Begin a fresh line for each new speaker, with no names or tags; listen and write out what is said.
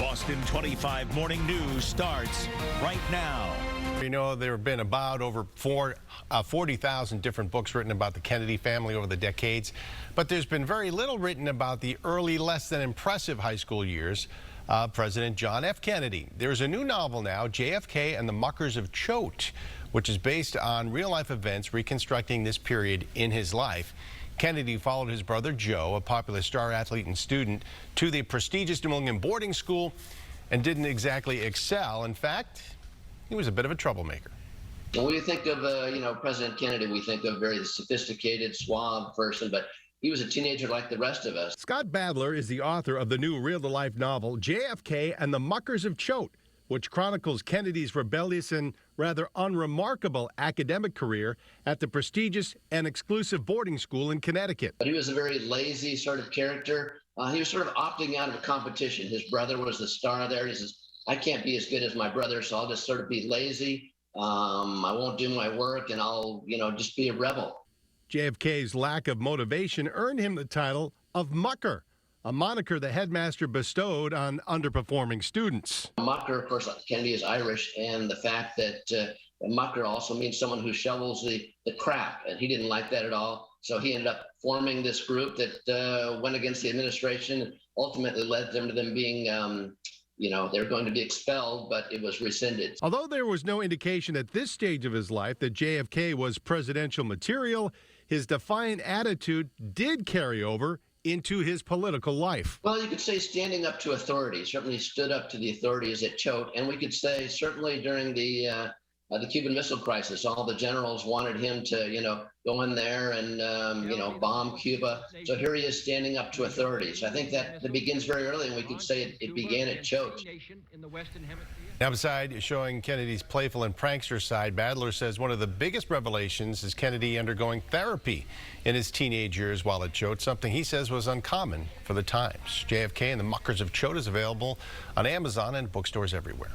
Boston 25 Morning News starts right now.
You know, there have been about over 40,000 different books written about the Kennedy family over the decades, but there's been very little written about the early, less than impressive high school years of President John F. Kennedy. There's a new novel now, JFK and the Muckers of Choate, which is based on real-life events reconstructing this period in his life. Kennedy followed his brother Joe, a popular star athlete and student, to the prestigious New England boarding school and didn't exactly excel. In fact, he was a bit of a troublemaker.
When we think of, President Kennedy, we think of a very sophisticated, suave person, but he was a teenager like the rest of us.
Scott Badler is the author of the new real-to-life novel, JFK and the Muckers of Choate, which chronicles Kennedy's rebellious and rather unremarkable academic career at the prestigious and exclusive boarding school in Connecticut.
But he was a very lazy sort of character. He was sort of opting out of a competition. His brother was the star there. He says, I can't be as good as my brother, so I'll just sort of be lazy. I won't do my work, and I'll, just be a rebel.
JFK's lack of motivation earned him the title of Mucker, a moniker the headmaster bestowed on underperforming students.
Mucker, of course, Kennedy is Irish, and the fact that mucker also means someone who shovels the crap, and he didn't like that at all. So he ended up forming this group that went against the administration and ultimately led them to them being they were going to be expelled, but it was rescinded.
Although there was no indication at this stage of his life that JFK was presidential material, his defiant attitude did carry over into his political life.
Well, you could say standing up to authority. Certainly stood up to the authorities at Choate, and we could say certainly during the Cuban Missile Crisis, all the generals wanted him to, go in there and, bomb Cuba. So here he is standing up to authorities. I think that begins very early, and we could say it began at Choate.
Now, besides showing Kennedy's playful and prankster side, Badler says one of the biggest revelations is Kennedy undergoing therapy in his teenage years while at Choate, something he says was uncommon for the times. JFK and the Muckers of Choate is available on Amazon and bookstores everywhere.